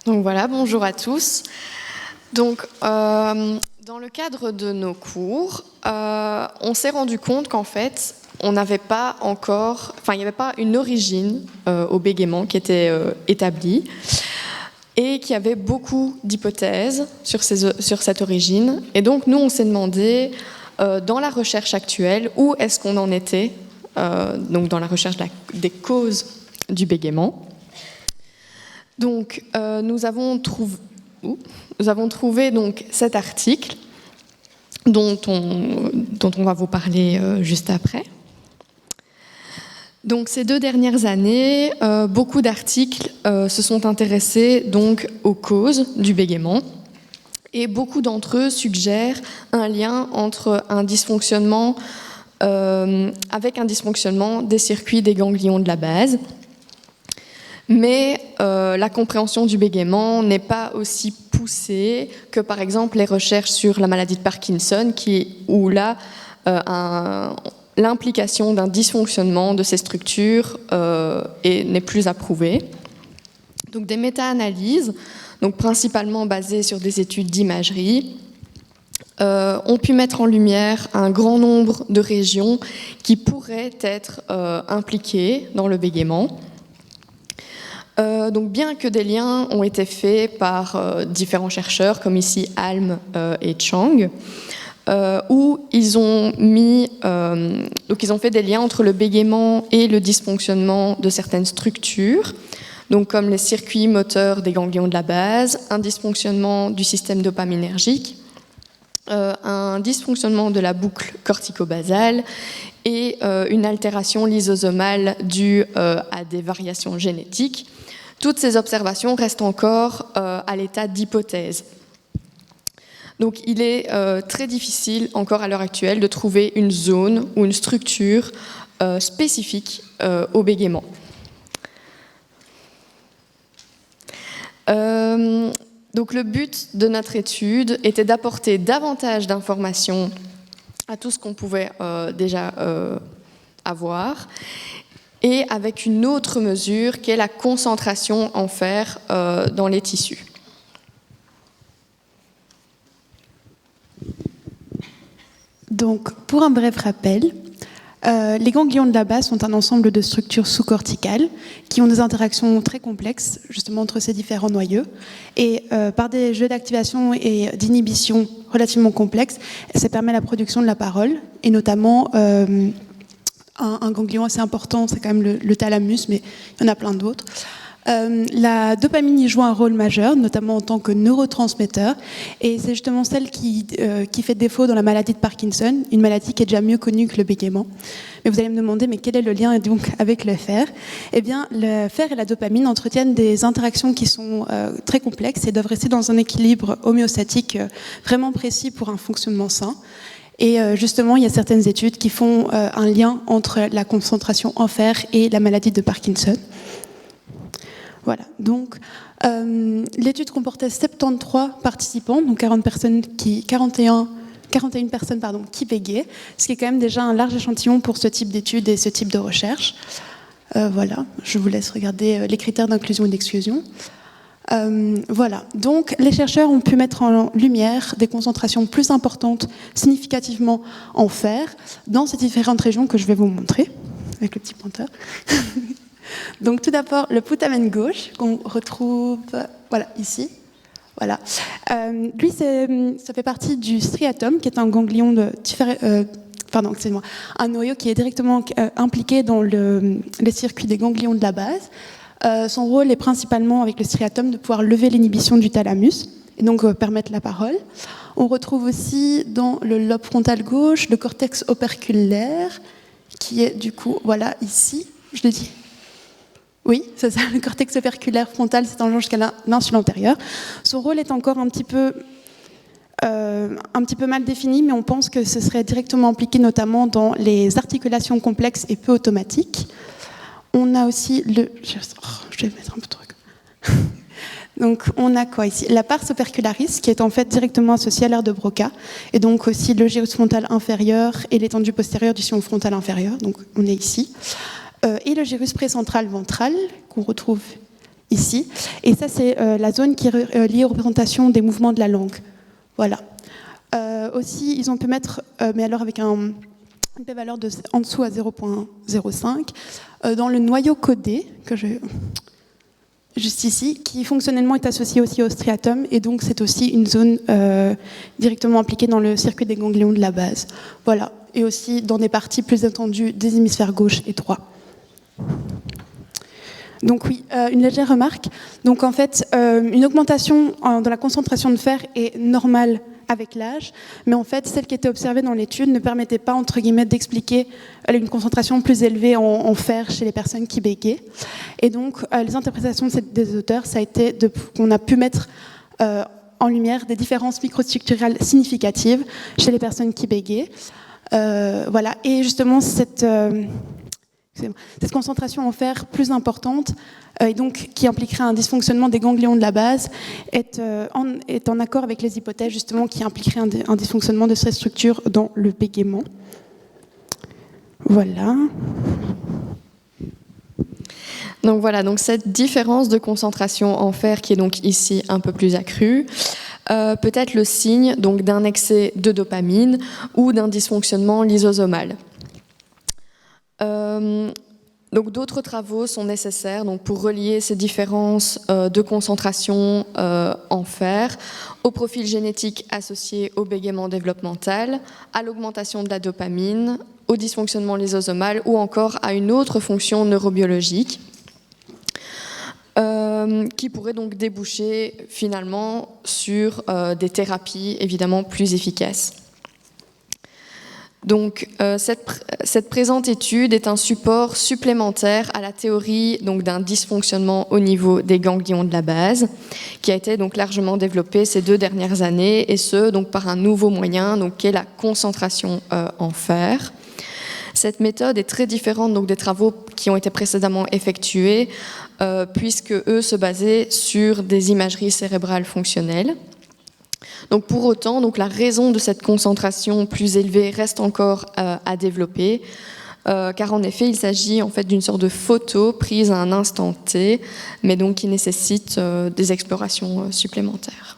Donc voilà, bonjour à tous. Donc, dans le cadre de nos cours, on s'est rendu compte qu'en fait, on n'avait pas encore, il n'y avait pas une origine au bégaiement qui était établie et qu'il y avait beaucoup d'hypothèses sur cette origine. Et donc, nous, on s'est demandé, dans la recherche actuelle, où est-ce qu'on en était, donc dans la recherche des causes du bégaiement. Donc, nous avons trouvé donc cet article dont on va vous parler juste après. Donc, ces 2 dernières années, beaucoup d'articles se sont intéressés donc aux causes du bégaiement, et beaucoup d'entre eux suggèrent un lien entre un dysfonctionnement avec un dysfonctionnement des circuits des ganglions de la base. Mais la compréhension du bégaiement n'est pas aussi poussée que, par exemple, les recherches sur la maladie de Parkinson, où là, l'implication d'un dysfonctionnement de ces structures n'est plus approuvée. Donc, des méta-analyses, donc principalement basées sur des études d'imagerie, ont pu mettre en lumière un grand nombre de régions qui pourraient être impliquées dans le bégaiement. Donc, bien que des liens ont été faits par différents chercheurs, comme ici Alm et Chang, où ils ont fait des liens entre le bégaiement et le dysfonctionnement de certaines structures, donc comme les circuits moteurs des ganglions de la base, un dysfonctionnement du système dopaminergique, un dysfonctionnement de la boucle corticobasale et une altération lysosomale due à des variations génétiques. Toutes ces observations restent encore à l'état d'hypothèse. Donc il est très difficile encore à l'heure actuelle de trouver une zone ou une structure spécifique au bégaiement. Donc le but de notre étude était d'apporter davantage d'informations à tout ce qu'on pouvait déjà avoir, et avec une autre mesure qui est la concentration en fer dans les tissus. Donc, pour un bref rappel, les ganglions de la base sont un ensemble de structures sous-corticales qui ont des interactions très complexes, justement, entre ces différents noyaux. Et par des jeux d'activation et d'inhibition relativement complexes, ça permet la production de la parole, et notamment un ganglion assez important, c'est quand même le thalamus, mais il y en a plein d'autres. La dopamine y joue un rôle majeur, notamment en tant que neurotransmetteur, et c'est justement celle qui fait défaut dans la maladie de Parkinson, une maladie qui est déjà mieux connue que le bégaiement. Mais vous allez me demander, mais quel est le lien donc avec le fer ? Eh bien, le fer et la dopamine entretiennent des interactions qui sont très complexes et doivent rester dans un équilibre homéostatique vraiment précis pour un fonctionnement sain. Et justement, il y a certaines études qui font un lien entre la concentration en fer et la maladie de Parkinson. Voilà, donc l'étude comportait 73 participants, donc 41 personnes qui bégaient, ce qui est quand même déjà un large échantillon pour ce type d'études et ce type de recherche. Voilà, je vous laisse regarder les critères d'inclusion et d'exclusion. Voilà, donc les chercheurs ont pu mettre en lumière des concentrations plus importantes, significativement en fer, dans ces différentes régions que je vais vous montrer, avec le petit pointeur. Donc tout d'abord, le putamen gauche, qu'on retrouve voilà, ici. Voilà. Lui, ça fait partie du striatum, qui est un ganglion un noyau qui est directement impliqué dans les circuits des ganglions de la base. Son rôle est principalement, avec le striatum, de pouvoir lever l'inhibition du thalamus et donc permettre la parole. On retrouve aussi dans le lobe frontal gauche le cortex operculaire, qui est du coup, voilà, ici, je le dis. Oui, c'est ça, le cortex operculaire frontal s'étendant jusqu'à l'insule antérieure. Son rôle est encore un petit peu mal défini, mais on pense que ce serait directement impliqué notamment dans les articulations complexes et peu automatiques. On a aussi je vais mettre un peu de truc. Donc, on a quoi ici ? La pars opercularis, qui est en fait directement associée à l'aire de Broca, et donc aussi le gyrus frontal inférieur et l'étendue postérieure du sillon frontal inférieur. Donc, on est ici. Et le gyrus précentral ventral, qu'on retrouve ici. Et ça, c'est la zone qui est liée aux représentations des mouvements de la langue. Voilà. Aussi, ils ont pu mettre, mais alors avec une p-valeur en dessous à 0.05, dans le noyau codé, que juste ici, qui fonctionnellement est associé aussi au striatum, et donc c'est aussi une zone directement impliquée dans le circuit des ganglions de la base. Voilà. Et aussi dans des parties plus étendues des hémisphères gauche et droit. Donc oui, une légère remarque. Donc en fait, une augmentation dans la concentration de fer est normale avec l'âge, mais en fait, celle qui était observée dans l'étude ne permettait pas, entre guillemets, d'expliquer une concentration plus élevée en fer chez les personnes qui bégaient. Et donc, les interprétations des auteurs, ça a été qu'on a pu mettre en lumière des différences microstructurales significatives chez les personnes qui bégaient. Voilà. Et justement, cette concentration en fer plus importante, et donc qui impliquerait un dysfonctionnement des ganglions de la base, est en accord avec les hypothèses justement qui impliqueraient un dysfonctionnement de ces structures dans le bégaiement. Voilà. Donc voilà, donc cette différence de concentration en fer qui est donc ici un peu plus accrue, peut être le signe donc d'un excès de dopamine ou d'un dysfonctionnement lysosomal. Donc d'autres travaux sont nécessaires donc, pour relier ces différences de concentration en fer au profil génétique associé au bégaiement développemental, à l'augmentation de la dopamine, au dysfonctionnement lysosomal ou encore à une autre fonction neurobiologique qui pourrait donc déboucher finalement sur des thérapies évidemment plus efficaces. Donc, cette présente étude est un support supplémentaire à la théorie donc, d'un dysfonctionnement au niveau des ganglions de la base, qui a été donc, largement développé ces 2 dernières années, et ce, donc, par un nouveau moyen, donc, qui est la concentration en fer. Cette méthode est très différente donc, des travaux qui ont été précédemment effectués, puisque eux se basaient sur des imageries cérébrales fonctionnelles. Donc pour autant, donc la raison de cette concentration plus élevée reste encore à développer, car en effet, il s'agit en fait d'une sorte de photo prise à un instant T, mais donc qui nécessite des explorations supplémentaires.